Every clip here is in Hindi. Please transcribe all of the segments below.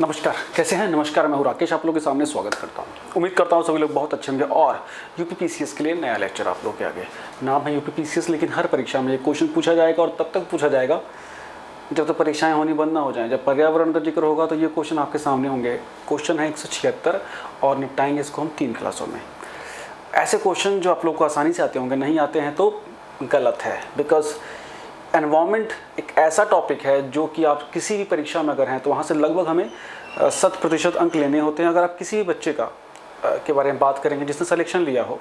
नमस्कार, कैसे हैं? नमस्कार, मैं हूं राकेश, आप लोगों के सामने स्वागत करता हूं। उम्मीद करता हूं सभी लोग बहुत अच्छे होंगे और यूपीपीसीएस के लिए नया लेक्चर आप लोगों के आगे। नाम है यूपीपीसीएस, लेकिन हर परीक्षा में ये क्वेश्चन पूछा जाएगा और तब तक पूछा जाएगा जब तक परीक्षाएं होनी बंद ना हो जाएं। जब पर्यावरण का जिक्र होगा तो ये क्वेश्चन आपके सामने होंगे। क्वेश्चन है 176 और निपटाएंगे इसको हम 3 क्लासों में। ऐसे क्वेश्चन जो आप लोग को आसानी से आते होंगे, नहीं आते हैं तो गलत है, बिकॉज एनवायरनमेंट एक ऐसा टॉपिक है जो कि आप किसी भी परीक्षा में अगर हैं तो वहाँ से लगभग हमें 100% अंक लेने होते हैं। अगर आप किसी भी बच्चे का के बारे में बात करेंगे जिसने सिलेक्शन लिया हो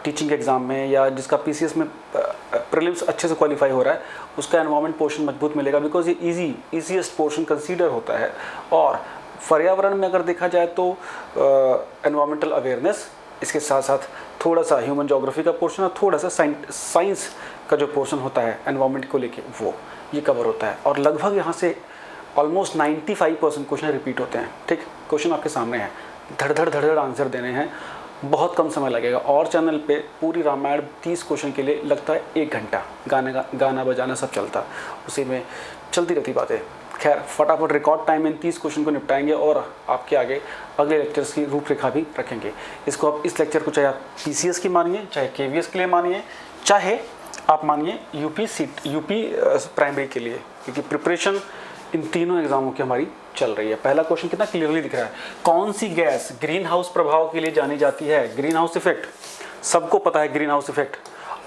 टीचिंग एग्ज़ाम में या जिसका पीसीएस में प्रीलिम्स अच्छे से क्वालिफाई हो रहा है, उसका एनवायरनमेंट पोर्शन मजबूत मिलेगा, बिकॉज ये ईजीएस्ट पोर्शन कंसीडर होता है। और पर्यावरण में अगर देखा जाए तो एनवायरमेंटल अवेयरनेस, इसके साथ साथ थोड़ा सा ह्यूमन ज्योग्राफी का पोर्शन और थोड़ा सा साइंस का जो पोर्शन होता है एनवायरनमेंट को लेके, वो ये कवर होता है। और लगभग यहाँ से ऑलमोस्ट 95% क्वेश्चन रिपीट होते हैं। ठीक, क्वेश्चन आपके सामने है, धड़ आंसर देने हैं, बहुत कम समय लगेगा। और चैनल पे पूरी रामायण 30 क्वेश्चन के लिए लगता है 1 घंटा, गाना बजाना सब चलता, उसी में चलती रहती बातें। खैर, फटाफट रिकॉर्ड टाइम में 30 क्वेश्चन को निपटाएंगे और आपके आगे अगले लेक्चर्स की रूपरेखा भी रखेंगे। इसको आप इस लेक्चर को चाहे आप पीसीएस की मानिए, चाहे केवीएस के लिए मानिए, चाहे आप मानिए यूपी प्राइमरी के लिए, क्योंकि प्रिपरेशन इन तीनों एग्जामों की हमारी चल रही है। पहला क्वेश्चन कितना क्लियरली दिख रहा है, कौन सी गैस ग्रीन हाउस प्रभाव के लिए जानी जाती है? ग्रीन हाउस इफेक्ट, सबको पता है ग्रीन हाउस इफेक्ट,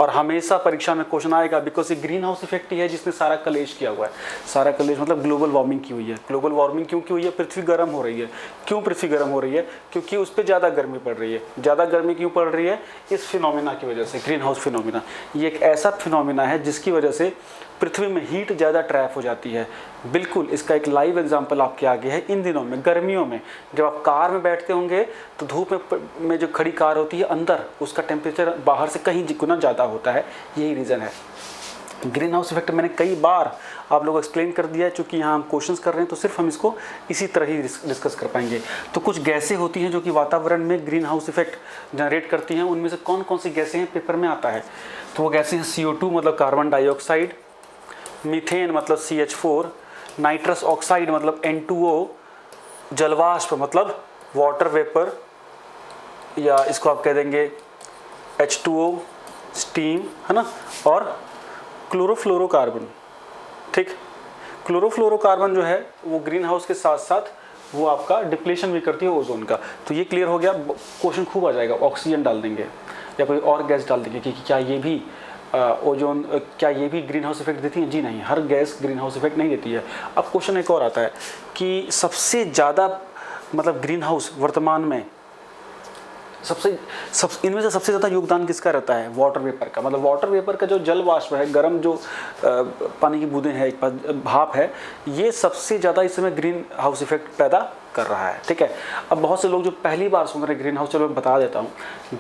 और हमेशा परीक्षा में क्वेश्चन आएगा, बिकॉज ये ग्रीन हाउस इफेक्ट ही है जिसने सारा कलेश किया हुआ है। सारा कलेश मतलब ग्लोबल वार्मिंग की हुई है। ग्लोबल वार्मिंग क्यों की हुई है? पृथ्वी गर्म हो रही है। क्यों पृथ्वी गर्म हो रही है? क्योंकि उस पर ज़्यादा गर्मी पड़ रही है। ज़्यादा गर्मी क्यों पड़ रही है? इस फिनोमिना की वजह से, ग्रीन हाउस फिनोमिना। ये एक ऐसा फिनोमिना है जिसकी वजह से पृथ्वी में हीट ज़्यादा ट्रैप हो जाती है। बिल्कुल, इसका एक लाइव एग्जांपल आपके आगे है। इन दिनों में, गर्मियों में, जब आप कार में बैठते होंगे तो धूप में जो खड़ी कार होती है, अंदर उसका टेम्परेचर बाहर से कहीं गुना ज़्यादा होता है। यही रीज़न है। ग्रीन हाउस इफेक्ट मैंने कई बार आप लोग एक्सप्लेन कर दिया है, चूँकि यहाँ हम क्वेश्चंस कर रहे हैं तो सिर्फ हम इसको इसी तरह ही डिस्कस कर पाएंगे। तो कुछ गैसें होती हैं जो कि वातावरण में ग्रीन हाउस इफेक्ट जनरेट करती हैं। उनमें से कौन कौन सी गैसें हैं पेपर में आता है, तो वो गैसें हैं CO2 मतलब कार्बन डाइऑक्साइड, मीथेन मतलब CH4, नाइट्रस ऑक्साइड मतलब N2O, जलवाष्प मतलब वाटर वेपर, या इसको आप कह देंगे H2O स्टीम, है ना, और क्लोरोफ्लोरोकार्बन। ठीक, क्लोरोफ्लोरोकार्बन जो है वो ग्रीन हाउस के साथ साथ वो आपका डिप्लेशन भी करती है ओजोन का। तो ये क्लियर हो गया। क्वेश्चन खूब आ जाएगा, ऑक्सीजन डाल देंगे या कोई और गैस डाल देंगे कि क्या ये भी ओजोन, क्या ये भी ग्रीन हाउस इफेक्ट देती है? जी नहीं, हर गैस ग्रीन हाउस इफेक्ट नहीं देती है। अब क्वेश्चन एक और आता है कि सबसे ज़्यादा मतलब ग्रीन हाउस वर्तमान में इनमें से सबसे ज़्यादा योगदान किसका रहता है? वाटर वेपर का। मतलब वाटर वेपर का जो जल वाष्प है, गर्म जो पानी की बूंदें हैं, एक भाप है, ये सबसे ज़्यादा इस समय ग्रीन हाउस इफेक्ट पैदा कर रहा है। ठीक है, अब बहुत से लोग जो पहली बार सुन रहे हैं ग्रीन हाउस, चलो मैं बता देता हूँ।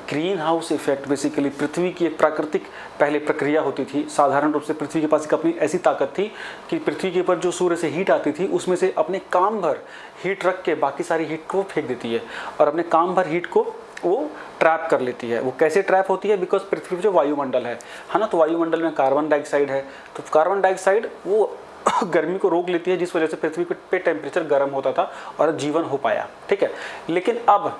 ग्रीन हाउस इफेक्ट बेसिकली पृथ्वी की एक प्राकृतिक पहले प्रक्रिया होती थी। साधारण रूप से पृथ्वी के पास एक अपनी ऐसी ताकत थी कि पृथ्वी के ऊपर जो सूर्य से हीट आती थी उसमें से अपने काम भर हीट रख के बाकी सारी हीट को फेंक देती है और अपने काम भर हीट को वो ट्रैप कर लेती है। वो कैसे ट्रैप होती है? बिकॉज पृथ्वी जो वायुमंडल है ना, तो वायुमंडल में कार्बन डाइऑक्साइड है, तो कार्बन डाइऑक्साइड वो गर्मी को रोक लेती है, जिस वजह से पृथ्वी पे टेम्परेचर गर्म होता था और जीवन हो पाया। ठीक है, लेकिन अब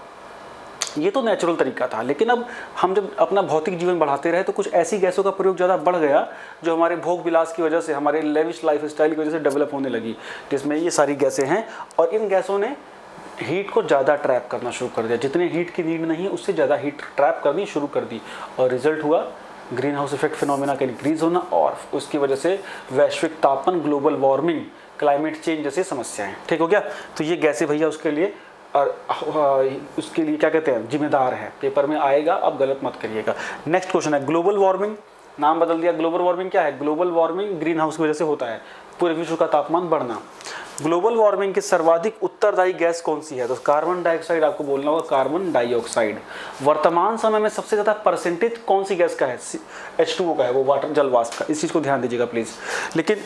ये तो नेचुरल तरीका था, लेकिन अब हम जब अपना भौतिक जीवन बढ़ाते रहे तो कुछ ऐसी गैसों का प्रयोग ज़्यादा बढ़ गया जो हमारे भोग विलास की वजह से, हमारे लेविश लाइफ स्टाइल की वजह से डेवलप होने लगी, जिसमें ये सारी गैसें हैं। और इन गैसों ने हीट को ज़्यादा ट्रैप करना शुरू कर दिया। जितने हीट की नीड नहीं है उससे ज़्यादा हीट ट्रैप करनी शुरू कर दी, और रिजल्ट हुआ ग्रीन हाउस इफेक्ट फिनोमेना का इंक्रीज होना, और उसकी वजह से वैश्विक तापन, ग्लोबल वार्मिंग, क्लाइमेट चेंज जैसी समस्याएं। ठीक हो गया? तो ये गैसें भैया उसके लिए क्या कहते हैं, जिम्मेदार है। पेपर में आएगा, अब गलत मत करिएगा। नेक्स्ट क्वेश्चन है ग्लोबल वार्मिंग। नाम बदल दिया। ग्लोबल वार्मिंग क्या है? ग्लोबल वार्मिंग ग्रीन हाउस की वजह से होता है, पूरे विश्व का तापमान बढ़ना। ग्लोबल वार्मिंग की सर्वाधिक उत्तरदायी गैस कौन सी है? तो कार्बन डाइऑक्साइड आपको बोलना होगा, कार्बन डाइऑक्साइड। वर्तमान समय में सबसे ज़्यादा परसेंटेज कौन सी गैस का है? H2O का है, वो वाटर जल वाष्प का। इस चीज़ को ध्यान दीजिएगा प्लीज़। लेकिन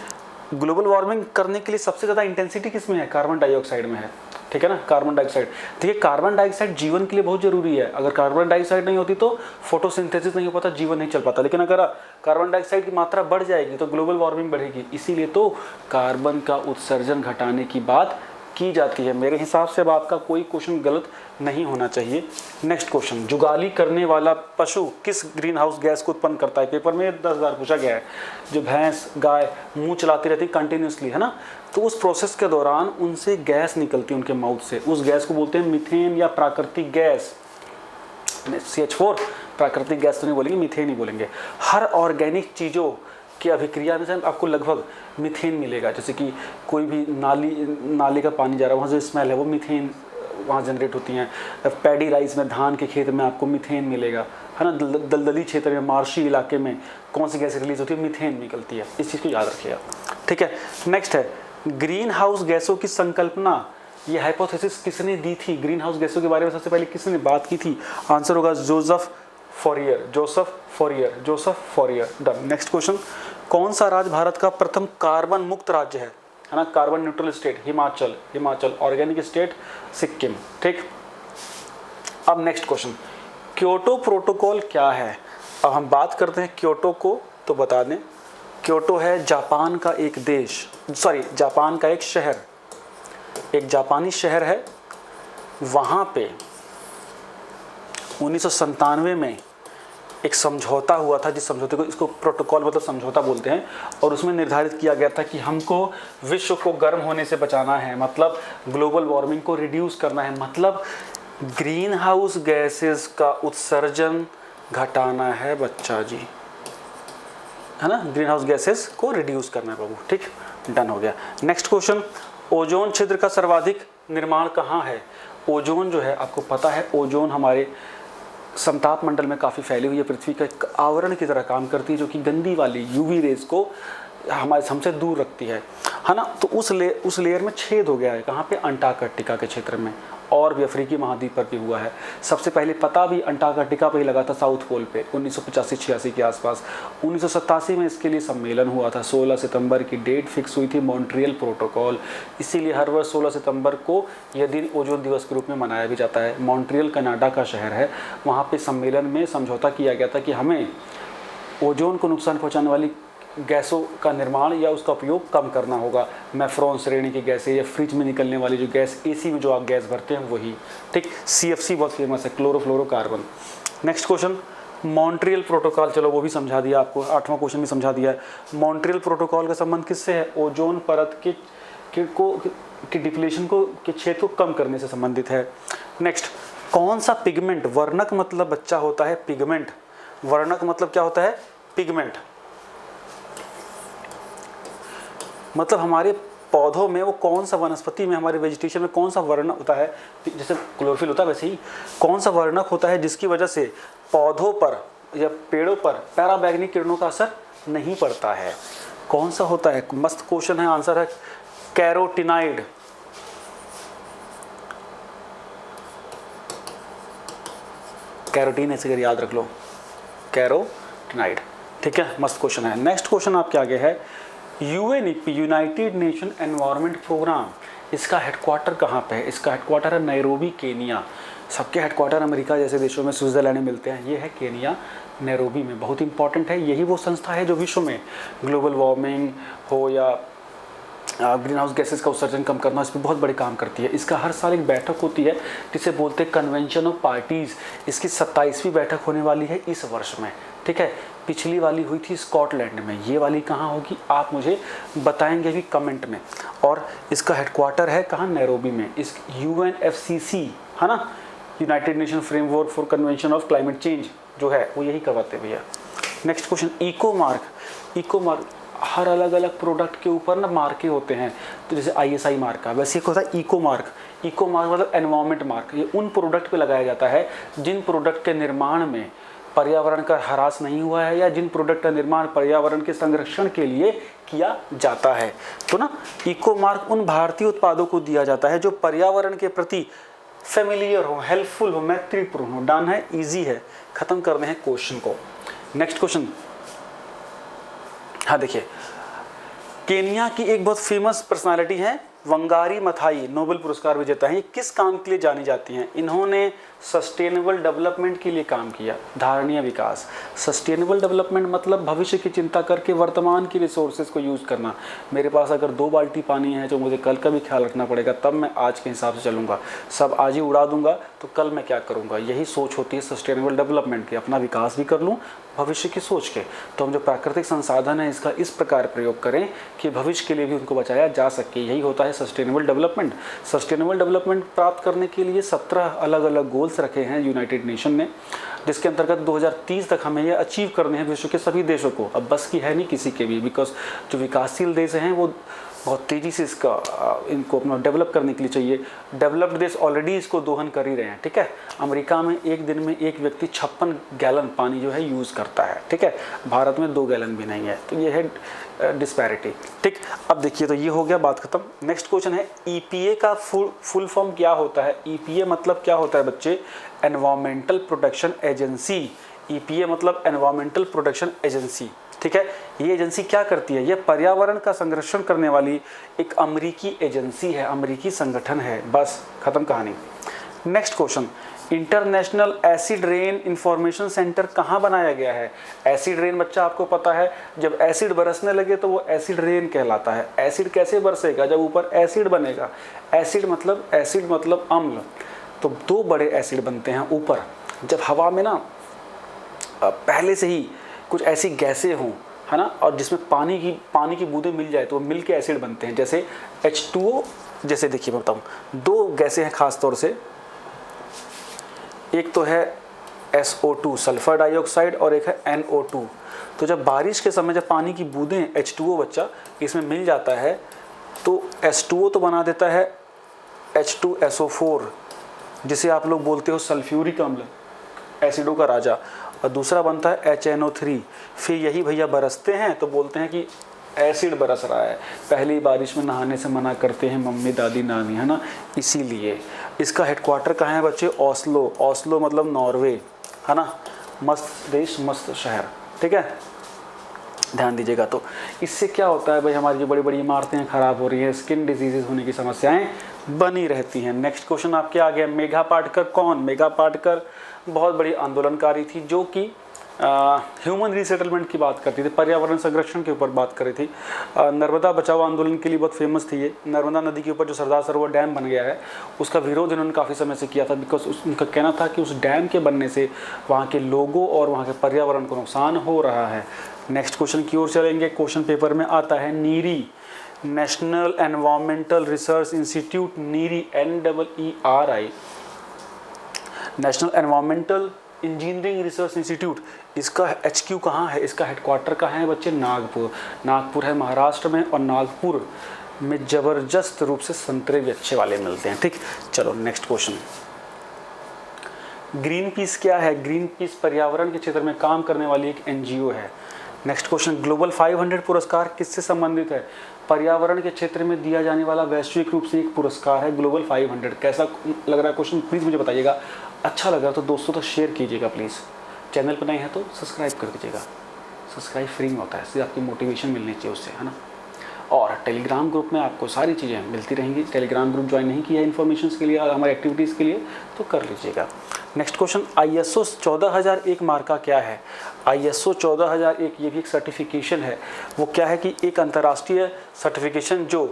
ग्लोबल वार्मिंग करने के लिए सबसे ज़्यादा इंटेंसिटी किस में है? कार्बन डाइऑक्साइड में है। ठीक है ना, कार्बन डाइऑक्साइड। देखिए, कार्बन डाइऑक्साइड जीवन के लिए बहुत जरूरी है। अगर कार्बन डाइऑक्साइड नहीं होती तो फोटोसिंथेसिस नहीं हो पाता, जीवन नहीं चल पाता। लेकिन अगर कार्बन डाइऑक्साइड की मात्रा बढ़ जाएगी तो ग्लोबल वार्मिंग बढ़ेगी। इसीलिए तो कार्बन का उत्सर्जन घटाने की बात की जाती है। मेरे हिसाब से अब आपका कोई क्वेश्चन गलत नहीं होना चाहिए। नेक्स्ट क्वेश्चन, जुगाली करने वाला पशु किस ग्रीन हाउस गैस को उत्पन्न करता है? पेपर में 10 बार पूछा गया है। जो भैंस गाय मुंह चलाती रहती कंटिन्यूसली, है ना, तो उस प्रोसेस के दौरान उनसे गैस निकलती है उनके माउथ से, उस गैस को बोलते हैं मीथेन या प्राकृतिक गैस। CH4 प्राकृतिक गैस तो नहीं बोलेंगे, मीथेन ही बोलेंगे। हर ऑर्गेनिक चीज़ों की अभिक्रिया में से आपको लगभग मीथेन मिलेगा। जैसे कि कोई भी नाली का पानी जा रहा है, वहाँ जो स्मेल है वो मीथेन वहाँ जनरेट होती हैं। पैडी राइस में, धान के खेत में आपको मीथेन मिलेगा, है ना। दलदली क्षेत्र में, मार्शी इलाके में कौन सी गैस रिलीज होती है? मीथेन निकलती है। इस चीज़ को याद रखिएगा, ठीक है। नेक्स्ट है, ग्रीन हाउस गैसों की संकल्पना, ये हाइपोथेसिस किसने दी थी? ग्रीन हाउस गैसों के बारे में सबसे पहले किसने बात की थी? आंसर होगा जोसेफ फॉरियर। डन। नेक्स्ट क्वेश्चन, कौन सा राज्य भारत का प्रथम कार्बन मुक्त राज्य है ना? Carbon neutral state Himachal, organic state Sikkim, ठीक। अब नेक्स्ट क्वेश्चन, क्योटो प्रोटोकॉल क्या है? अब हम बात करते हैं क्योटो को, तो बता दें क्योटो है जापान का एक देश, जापान का एक शहर, एक जापानी शहर है। वहाँ पे 1997 में एक समझौता हुआ था, जिस समझौते को, इसको प्रोटोकॉल मतलब समझौता बोलते हैं, और उसमें निर्धारित किया गया था कि हमको विश्व को गर्म होने से बचाना है, मतलब ग्लोबल वार्मिंग को रिड्यूस करना है, मतलब ग्रीन हाउस गैसेस का उत्सर्जन घटाना है बच्चा जी, है ना। ग्रीन हाउस गैसेस को रिड्यूस करना है बाबू, ठीक। डन हो गया। नेक्स्ट क्वेश्चन, ओजोन छिद्र का सर्वाधिक निर्माण कहाँ है? ओजोन जो है आपको पता है, ओजोन हमारे समताप मंडल में काफ़ी फैली हुई है, पृथ्वी का एक आवरण की तरह काम करती है, जो कि गंदी वाली यूवी रेज को हमसे दूर रखती है ना। तो उस लेयर में छेद हो गया है, कहाँ पे? अंटार्कटिका के क्षेत्र में, और भी अफ्रीकी महाद्वीप पर भी हुआ है। सबसे पहले पता भी अंटार्कटिका पे ही लगा था, साउथ पोल पे, 1985-86 के आसपास। 1987 में इसके लिए सम्मेलन हुआ था, 16 सितंबर की डेट फिक्स हुई थी, मॉन्ट्रियल प्रोटोकॉल। इसीलिए हर वर्ष 16 सितंबर को यह दिन ओजोन दिवस के रूप में मनाया भी जाता है। मॉन्ट्रियल कनाडा का शहर है, वहाँ पे सम्मेलन में समझौता किया गया था कि हमें ओजोन को नुकसान पहुँचाने वाली गैसों का निर्माण या उसका उपयोग कम करना होगा। मैफ्रॉन श्रेणी की गैसें, या फ्रिज में निकलने वाली जो गैस, एसी में जो आप गैस भरते हैं वही, ठीक। CFC बहुत फेमस है, chlorofluorocarbon. Next question, Montreal protocol, चलो वो भी समझा दिया आपको, 8वां क्वेश्चन भी समझा दिया है। मॉन्ट्रियल प्रोटोकॉल का संबंध किससे है? ओजोन परत के डिप्लेशन को, के क्षेत्र को कम करने से संबंधित है। नेक्स्ट, कौन सा पिगमेंट, वर्णक मतलब बच्चा होता है पिगमेंट, वर्णक मतलब क्या होता है? पिगमेंट मतलब हमारे पौधों में वो कौन सा, वनस्पति में, हमारे वेजिटेशन में कौन सा वर्णक होता है, जैसे क्लोरोफिल होता है वैसे ही कौन सा वर्णक होता है जिसकी वजह से पौधों पर या पेड़ों पर पैराबैंगनी किरणों का असर नहीं पड़ता है? कौन सा होता है? मस्त क्वेश्चन है। आंसर है कैरोटिनाइड। कैरोटीन ऐसे कर याद रख लो, कैरोटिनाइड, ठीक है। मस्त क्वेश्चन है। नेक्स्ट क्वेश्चन आपके आगे है, UNEP, United Nation Environment Programme, इसका हेडक्वार्टर कहाँ पे है? इसका हेडक्वार्टर है नैरोबी, केनिया। सबके हेडक्वार्टर अमेरिका जैसे देशों में, स्विट्जरलैंड में मिलते हैं, ये है केनिया, नैरोबी में। बहुत इंपॉर्टेंट है, यही वो संस्था है जो विश्व में ग्लोबल वार्मिंग हो या ग्रीन हाउस गैसेस का उत्सर्जन कम करना, इस पर बहुत बड़े काम करती है। इसका हर साल एक बैठक होती है जिसे बोलते हैं कन्वेंशन ऑफ पार्टीज़। इसकी 27वीं बैठक होने वाली है इस वर्ष में, ठीक है। पिछली वाली हुई थी स्कॉटलैंड में, ये वाली कहाँ होगी आप मुझे बताएंगे अभी कमेंट में। और इसका हेडक्वार्टर है कहाँ? नैरोबी में। इस UNFCCC है ना, United nation framework for convention of climate change जो है वो यही करवाते हैं भैया। नेक्स्ट क्वेश्चन, इको मार्क, हर अलग अलग प्रोडक्ट के ऊपर ना मार्के होते हैं, तो जैसे ISI मार्क का, वैसे एक होता है इको मार्क मतलब एनवायरमेंट मार्क। ये उन प्रोडक्ट पे लगाया जाता है जिन प्रोडक्ट के निर्माण में पर्यावरण का ह्रास नहीं हुआ है, या जिन प्रोडक्ट का निर्माण पर्यावरण के संरक्षण के लिए किया जाता है। तो ना इको मार्क उन भारतीय उत्पादों को दिया जाता है जो पर्यावरण के प्रति फेमिलियर हो, हेल्पफुल हो, मैत्रीपूर्ण हो। डन है, ईजी है, खत्म करने हैं क्वेश्चन को। नेक्स्ट क्वेश्चन, हाँ देखिए, केनिया की एक बहुत फेमस पर्सनालिटी है वंगारी मथाई, नोबेल पुरस्कार विजेता है। ये किस काम के लिए जानी जाती हैं? इन्होंने सस्टेनेबल डेवलपमेंट के लिए काम किया। धारणीय विकास, सस्टेनेबल डेवलपमेंट मतलब भविष्य की चिंता करके वर्तमान की रिसोर्सेज को यूज़ करना। मेरे पास अगर 2 बाल्टी पानी है जो मुझे कल का भी ख्याल रखना पड़ेगा, तब मैं आज के हिसाब से चलूँगा। सब आज ही उड़ा दूंगा तो कल मैं क्या करूँगा, यही सोच होती है सस्टेनेबल डेवलपमेंट की। अपना विकास भी कर लूँ भविष्य की सोच के। तो हम जो प्राकृतिक संसाधन है इसका इस प्रकार प्रयोग करें कि भविष्य के लिए भी उनको बचाया जा सके, यही होता है सस्टेनेबल डेवलपमेंट। सस्टेनेबल डेवलपमेंट प्राप्त करने के लिए 17 अलग अलग गोल्स रखे हैं यूनाइटेड नेशन ने, जिसके अंतर्गत 2030 तक हमें ये अचीव करने हैं विश्व के सभी देशों को। अब बस की है नहीं किसी के भी, बिकॉज जो विकासशील देश हैं वो बहुत तेज़ी से इनको अपना डेवलप करने के लिए चाहिए। डेवलप्ड देश ऑलरेडी इसको दोहन कर ही रहे हैं, ठीक है। अमेरिका में एक दिन में एक व्यक्ति 56 गैलन पानी जो है यूज़ करता है, ठीक है। भारत में 2 गैलन भी नहीं है, तो ये है डिस्पैरिटी, ठीक। अब देखिए, तो ये हो गया, बात खत्म। नेक्स्ट क्वेश्चन है EPA का फुल फॉर्म क्या होता है। EPA मतलब क्या होता है बच्चे, एनवायरमेंटल प्रोटेक्शन एजेंसी। EPA मतलब एनवायरमेंटल प्रोटेक्शन एजेंसी, ठीक है। ये एजेंसी क्या करती है, ये पर्यावरण का संरक्षण करने वाली एक अमेरिकी एजेंसी है, अमेरिकी संगठन है, बस खत्म कहानी। Next question, international acid rain information centre कहाँ बनाया गया है। एसिड रेन बच्चा आपको पता है, जब एसिड बरसने लगे तो वो एसिड रेन कहलाता है। एसिड कैसे बरसेगा, जब ऊपर एसिड बनेगा। एसिड मतलब अम्ल, तो 2 बड़े एसिड बनते हैं ऊपर। जब हवा में ना पहले से ही कुछ ऐसी गैसें हों, है ना, और जिसमें पानी की बूंदें मिल जाए तो वो मिल के एसिड बनते हैं, जैसे H2O। जैसे देखिए मैं बताऊँ, 2 गैसें हैं खास तौर से, एक तो है SO2 सल्फर डाइऑक्साइड और एक है NO2। तो जब बारिश के समय जब पानी की बूंदें H2O बच्चा इसमें मिल जाता है तो H2O तो बना देता है H2SO4, जिसे आप लोग बोलते हो सल्फ्यूरिक अम्ल, एसिडों का राजा। और दूसरा बनता है HNO3। फिर यही भैया बरसते हैं तो बोलते हैं कि एसिड बरस रहा है। पहली बारिश में नहाने से मना करते हैं मम्मी दादी नानी, है ना। इसीलिए इसका हेडक्वार्टर कहाँ है बच्चे, ओस्लो। ओस्लो मतलब नॉर्वे, है ना। मस्त देश, मस्त शहर, ठीक है, ध्यान दीजिएगा। तो इससे क्या होता है भाई, हमारी जो बड़ी बड़ी इमारतें खराब हो रही हैं, स्किन डिजीजेज होने की समस्याएं बनी रहती हैं। नेक्स्ट क्वेश्चन आपके आ गया, मेघा पाटकर कौन। मेघा पाटकर बहुत बड़ी आंदोलनकारी थी जो कि ह्यूमन रीसेटलमेंट की बात करती थी, पर्यावरण संरक्षण के ऊपर बात कर रही थी। नर्मदा बचाओ आंदोलन के लिए बहुत फेमस थी ये। नर्मदा नदी के ऊपर जो सरदार सरोवर डैम बन गया है उसका विरोध इन्होंने काफ़ी समय से किया था, बिकॉज उनका कहना था कि उस डैम के बनने से वहाँ के लोगों और वहाँ के पर्यावरण को नुकसान हो रहा है। नेक्स्ट क्वेश्चन की ओर चलेंगे। क्वेश्चन पेपर में आता है NEERI, national environmental research institute, NEERI NEERI, national environmental engineering research institute. इसका HQ कहाँ है, इसका हेडक्वार्टर कहाँ है बच्चे, नागपुर। नागपुर है महाराष्ट्र में, और नागपुर में ज़बरदस्त रूप से संतरे भी अच्छे वाले मिलते हैं, ठीक। चलो नेक्स्ट क्वेश्चन, ग्रीन पीस क्या है। ग्रीन पीस पर्यावरण के क्षेत्र में काम करने वाली एक NGO है। नेक्स्ट क्वेश्चन, ग्लोबल 500 पुरस्कार किससे संबंधित है। पर्यावरण के क्षेत्र में दिया जाने वाला वैश्विक रूप से एक पुरस्कार है ग्लोबल 500। कैसा लग रहा है क्वेश्चन, प्लीज़ मुझे बताइएगा। अच्छा लग रहा तो दोस्तों तक शेयर कीजिएगा प्लीज़। चैनल पर नए हैं तो सब्सक्राइब कर दीजिएगा, सब्सक्राइब फ्री में होता है, इससे आपकी मोटिवेशन मिलनी चाहिए उससे, है ना। और टेलीग्राम ग्रुप में आपको सारी चीज़ें मिलती रहेंगी। टेलीग्राम ग्रुप ज्वाइन नहीं किया इन्फॉर्मेशन के लिए और हमारी एक्टिविटीज़ के लिए तो कर लीजिएगा। नेक्स्ट क्वेश्चन, ISO 14001 मार्का क्या है। ISO 14001 ये भी एक सर्टिफिकेशन है। वो क्या है कि एक अंतर्राष्ट्रीय सर्टिफिकेशन जो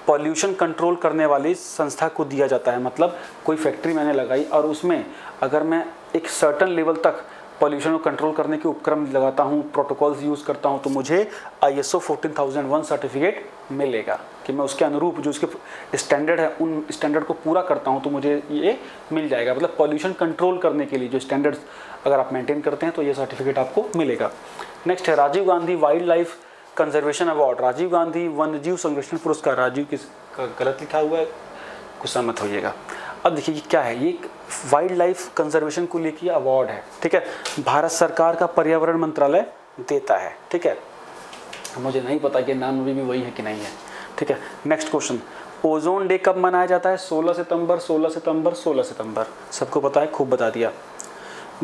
पॉल्यूशन कंट्रोल करने वाली संस्था को दिया जाता है। मतलब कोई फैक्ट्री मैंने लगाई और उसमें अगर मैं एक सर्टन लेवल तक पॉल्यूशन को कंट्रोल करने के उपक्रम लगाता हूँ, प्रोटोकॉल्स यूज़ करता हूँ, तो मुझे ISO 14001 सर्टिफिकेट मिलेगा कि मैं उसके अनुरूप जो उसके स्टैंडर्ड है उन स्टैंडर्ड को पूरा करता हूँ तो मुझे ये मिल जाएगा। मतलब पॉल्यूशन कंट्रोल करने के लिए जो स्टैंडर्ड्स अगर आप मेंटेन करते हैं तो ये सर्टिफिकेट आपको मिलेगा। नेक्स्ट है Rajiv Gandhi wildlife conservation award. Rajiv Gandhi वन्यजीव संरक्षण पुरस्कार। राजीव किस गलत लिखा हुआ है, गुस्सा मत होइएगा। अब देखिए ये क्या है, ये वाइल्ड लाइफ कंजर्वेशन को लेकर अवार्ड है, ठीक है। भारत सरकार का पर्यावरण मंत्रालय देता है, ठीक है। मुझे नहीं पता कि नाम अभी भी वही है कि नहीं है, ठीक है। नेक्स्ट क्वेश्चन, ओजोन डे कब मनाया जाता है। 16 सितंबर 16 सितंबर 16 सितंबर, सबको पता है, खूब बता दिया।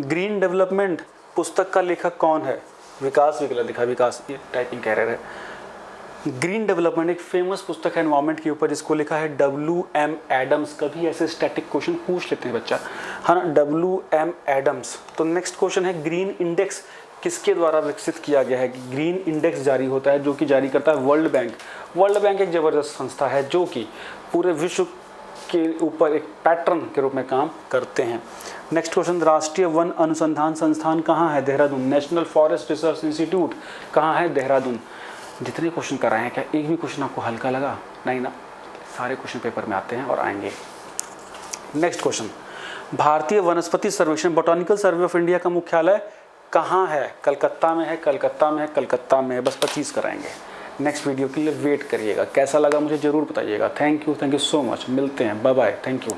ग्रीन डेवलपमेंट पुस्तक का लेखक कौन है। विकास विकला लिखा, विकास ये टाइपिंग एरर है। ग्रीन डेवलपमेंट एक फेमस पुस्तक है एनवायरमेंट के ऊपर, जिसको लिखा है WM एडम्स। कभी ऐसे स्टैटिक क्वेश्चन पूछ लेते हैं बच्चा, है ना, WM एडम्स। तो नेक्स्ट क्वेश्चन है ग्रीन इंडेक्स किसके द्वारा विकसित किया गया है? ग्रीन इंडेक्स जारी होता है, जो कि जारी करता है वर्ल्ड बैंक। वर्ल्ड बैंक एक ज़बरदस्त संस्था है जो कि पूरे विश्व के ऊपर एक पैटर्न के रूप में काम करते हैं। नेक्स्ट क्वेश्चन, राष्ट्रीय वन अनुसंधान संस्थान कहाँ है? Dehradun. National forest research institute कहाँ है? देहरादून। जितने क्वेश्चन कराए हैं, क्या एक भी क्वेश्चन आपको हल्का लगा? नहीं ना, सारे क्वेश्चन पेपर में आते हैं और आएंगे। नेक्स्ट क्वेश्चन, भारतीय वनस्पति सर्वेक्षण बोटानिकल सर्वे ऑफ इंडिया का मुख्यालय कहाँ है? कलकत्ता में है, कलकत्ता में है, कलकत्ता में है। बस 25 कराएंगे। नेक्स्ट वीडियो के लिए वेट करिएगा। कैसा लगा मुझे ज़रूर बताइएगा। Thank you so much. मिलते हैं, बाय बाय, थैंक यू।